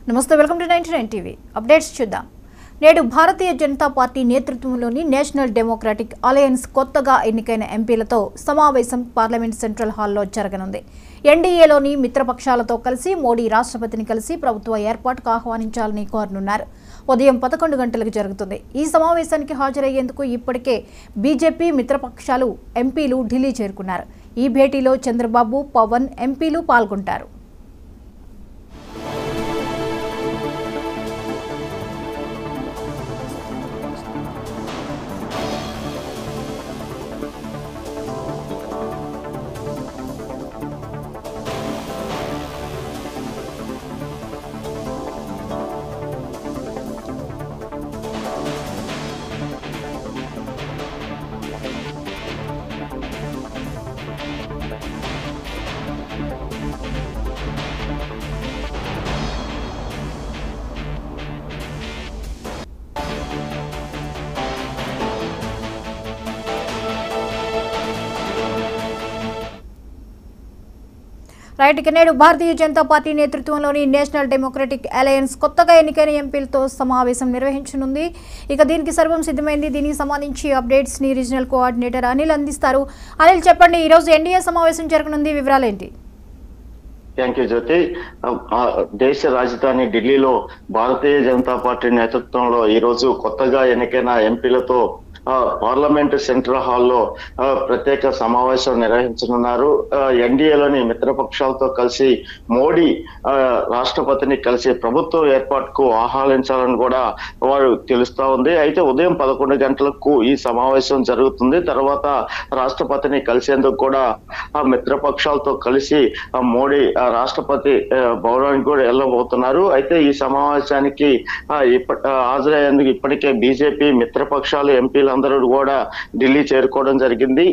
నమస్తే, welcome to 99 TV updates చూద్దాం. నేడు భారతీయ జనతా పార్టీ నేతృత్వంలోని నేషనల్ డెమోక్రటిక్ అలయన్స్ కొత్తగా ఎన్నికైన ఎంపీలతో సమావేశం పార్లమెంట్ సెంట్రల్ హాల్లో జరగనుంది. ఎన్డీఏలోని మిత్రపక్షాలతో కలిసి మోడీ రాష్ట్రపతిని కలిసి ప్రభుత్వ ఏర్పాటుకు ఆహ్వానించాలని కోరనున్నారు. ఉదయం 11 గంటలకు జరుగుతుంది. ఈ సమావేశానికి హాజరయ్యేందుకు ఇప్పటికే బీజేపీ మిత్రపక్షాలు ఎంపీలు ఢిల్లీ చేరుకున్నారు. ఈ భేటీలో చంద్రబాబు, పవన్ ఎంపీలు పాల్గొంటారు. రైట్, ఇక నేడు భారతీయ జనతా పార్టీ నేతృత్వంలోని నేషనల్ డెమోక్రటిక్ అలయన్స్ కొత్తగా ఎన్నికైన ఎంపీలతో సమావేశం నిర్వహించనుంది. ఇక దీనికి సర్వం సిద్ధమైంది. దీనికి సంబంధించి అప్డేట్స్ ని రీజనల్ కోఆర్డినేటర్ అనిల్ అందిస్తారు. అనిల్, చెప్పండి, ఈ రోజు ఎన్డీఏ సమావేశం జరగనుంది, వివరాలు ఏంటి? థ్యాంక్ యూ జ్యోతి. దేశ రాజధాని ఢిల్లీలో భారతీయ జనతా పార్టీ నేతృత్వంలో ఈ రోజు కొత్తగా ఎన్నికైన ఎంపీలతో పార్లమెంట్ సెంట్రల్ హాల్లో ప్రత్యేక సమావేశం నిర్వహించనున్నారు. ఎన్డీఏలోని మిత్రపక్షాలతో కలిసి మోడీ రాష్ట్రపతిని కలిసి ప్రభుత్వం ఏర్పాటుకు ఆహ్వానించాలని కూడా వారు తెలుస్తా ఉంది. అయితే ఉదయం 11 గంటలకు ఈ సమావేశం జరుగుతుంది. తర్వాత రాష్ట్రపతిని కలిసేందుకు కూడా మిత్రపక్షాలతో కలిసి మోడీ రాష్ట్రపతి భవనానికి కూడా వెళ్ళబోతున్నారు. అయితే ఈ సమావేశానికి హాజరయ్యేందుకు ఇప్పటికే బీజేపీ మిత్రపక్షాలు ఎంపీలు అందరూ కూడా ఢిల్లీ చేరుకోవడం జరిగింది.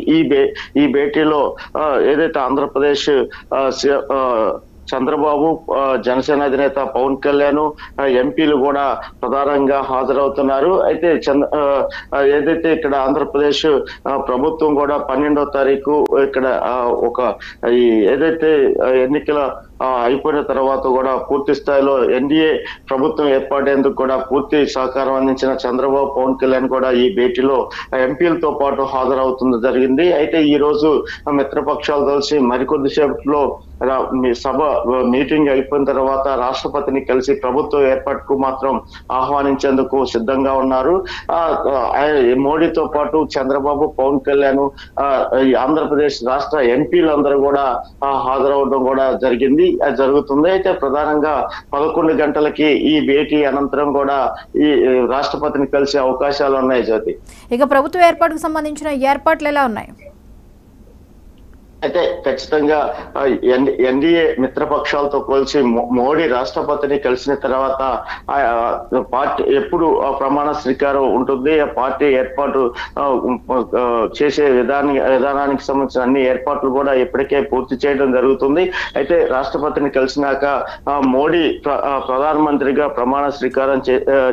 ఈ భేటీలో ఏదైతే ఆంధ్రప్రదేశ్ చంద్రబాబు, జనసేన అధినేత పవన్ కళ్యాణ్ ఎంపీలు కూడా ప్రధానంగా హాజరవుతున్నారు. అయితే ఏదైతే ఇక్కడ ఆంధ్రప్రదేశ్ ప్రభుత్వం కూడా 12వ తారీఖు ఇక్కడ ఏదైతే ఎన్నికల అయిపోయిన తర్వాత కూడా పూర్తి స్థాయిలో ఎన్డీఏ ప్రభుత్వం ఏర్పడేందుకు కూడా పూర్తి సహకారం అందించిన చంద్రబాబు, పవన్ కళ్యాణ్ కూడా ఈ భేటీలో ఎంపీలతో పాటు హాజరవుతుంది జరిగింది. అయితే ఈ రోజు మిత్రపక్షాలు కలిసి మరికొద్ది సేపట్లో సభ మీటింగ్ అయిపోయిన తర్వాత రాష్ట్రపతిని కలిసి ప్రభుత్వ ఏర్పాటుకు మాత్రం ఆహ్వానించేందుకు సిద్ధంగా ఉన్నారు. మోడీతో పాటు చంద్రబాబు, పవన్ కళ్యాణ్, ఆంధ్రప్రదేశ్ రాష్ట్ర ఎంపీలందరూ కూడా హాజరవడం కూడా జరుగుతుంది. అయితే ప్రధానంగా 11 గంటలకి ఈ భేటీ అనంతరం కూడా ఈ రాష్ట్రపతిని కలిసే అవకాశాలు ఉన్నాయి జ్యోతి. ఇక ప్రభుత్వ ఏర్పాటుకు సంబంధించిన ఏర్పాట్లు ఎలా ఉన్నాయి? అయితే ఖచ్చితంగా ఎన్డీఏ మిత్రపక్షాలతో కలిసి మోడీ రాష్ట్రపతిని కలిసిన తర్వాత పార్టీ ఎప్పుడు ప్రమాణ స్వీకారం ఉంటుంది, ఆ పార్టీ ఏర్పాటు చేసే విధానానికి సంబంధించిన అన్ని ఏర్పాట్లు కూడా ఇప్పటికే పూర్తి చేయడం జరుగుతుంది. అయితే రాష్ట్రపతిని కలిసినాక మోడీ ప్రధానమంత్రిగా ప్రమాణ స్వీకారం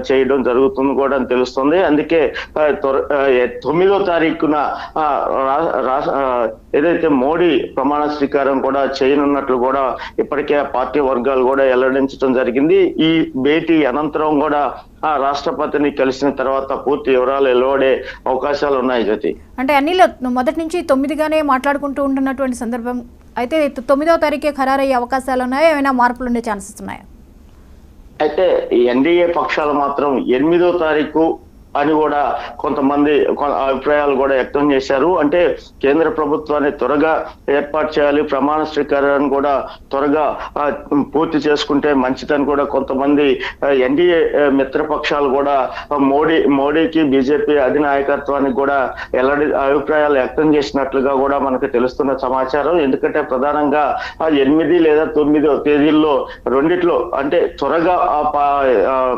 చేయడం జరుగుతుంది కూడా తెలుస్తుంది. అందుకే 9వ తారీఖున ఏదైతే మోడీ ప్రమాణ స్వీకారం కూడా చేయనున్నట్లు కూడా ఇప్పటికే పార్టీ వర్గాలు కూడా వెల్లడించడం జరిగింది. ఈ భేటీ అనంతరం కూడా రాష్ట్రపతిని కలిసిన తర్వాత పూర్తి వివరాలు వెలువడే అవకాశాలు ఉన్నాయి జ్యోతి. అంటే అన్నిలో మొదటి నుంచి 9గానే మాట్లాడుకుంటూ ఉంటున్నటువంటి సందర్భం అయితే 9వ తారీఖే ఖరారయ్యే అవకాశాలు ఉన్నాయా? ఏమైనా మార్పులు ఉండే ఛాన్సెస్ ఉన్నాయా? అయితే ఎన్డీఏ పక్షాలు మాత్రం 8వ తారీఖు అని కూడా కొంతమంది అభిప్రాయాలు కూడా వ్యక్తం చేశారు. అంటే కేంద్ర ప్రభుత్వాన్ని త్వరగా ఏర్పాటు చేయాలి, ప్రమాణ స్వీకారాన్ని కూడా త్వరగా పూర్తి చేసుకుంటే మంచిదని కూడా కొంతమంది ఎన్డీఏ మిత్రపక్షాలు కూడా మోడీకి బీజేపీ అధినాయకత్వానికి కూడా అభిప్రాయాలు వ్యక్తం చేసినట్లుగా కూడా మనకు తెలుస్తున్న సమాచారం. ఎందుకంటే ప్రధానంగా 8 లేదా 9 తేదీల్లో రెండిట్లో అంటే త్వరగా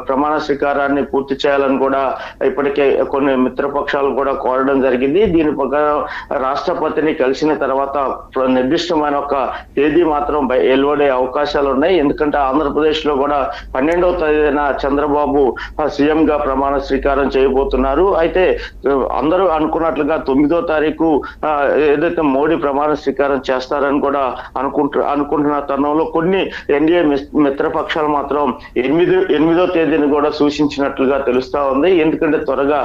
ప్రమాణ స్వీకారాన్ని పూర్తి చేయాలని కూడా ఇప్పటికే కొన్ని మిత్రపక్షాలు కూడా కోరడం జరిగింది. దీని ప్రకారం రాష్ట్రపతిని కలిసిన తర్వాత నిర్దిష్టమైన ఒక తేదీ మాత్రం వెలువడే అవకాశాలు ఉన్నాయి. ఎందుకంటే ఆంధ్రప్రదేశ్ లో కూడా 12వ తేదీన చంద్రబాబు సీఎం గా ప్రమాణ స్వీకారం చేయబోతున్నారు. అయితే అందరూ అనుకున్నట్లుగా 9వ తారీఖు ఏదైతే మోడీ ప్రమాణ స్వీకారం చేస్తారని కూడా అనుకుంటున్న తరుణంలో కొన్ని ఎన్డీఏ మిత్రపక్షాలు మాత్రం 8వ తేదీని కూడా సూచించినట్లుగా తెలుస్తా ఉంది. ఎందుకంటే త్వరగా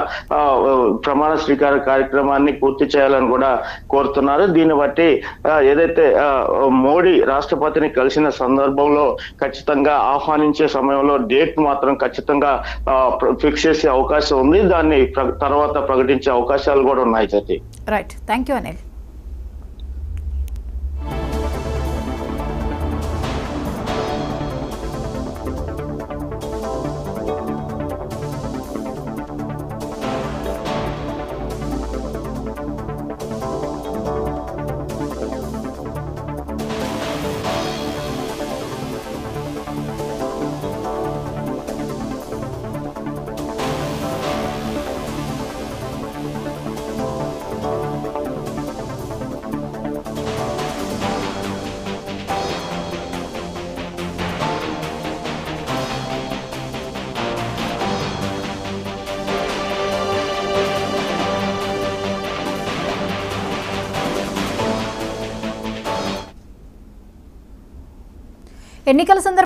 ప్రమాణ స్వీకార కార్యక్రమాన్ని పూర్తి చేయాలని కూడా కోరుతున్నారు. దీన్ని బట్టి ఏదైతే మోడీ రాష్ట్రపతిని కలిసిన సందర్భంలో ఖచ్చితంగా ఆహ్వానించే సమయంలో డేట్ మాత్రం ఖచ్చితంగా ఫిక్స్ చేసే అవకాశం ఉంది. దాన్ని తర్వాత ప్రకటించే అవకాశాలు కూడా ఉన్నాయి. జ్యోతి, రైట్, థ్యాంక్ యూ అనిల్. ఎన్నికల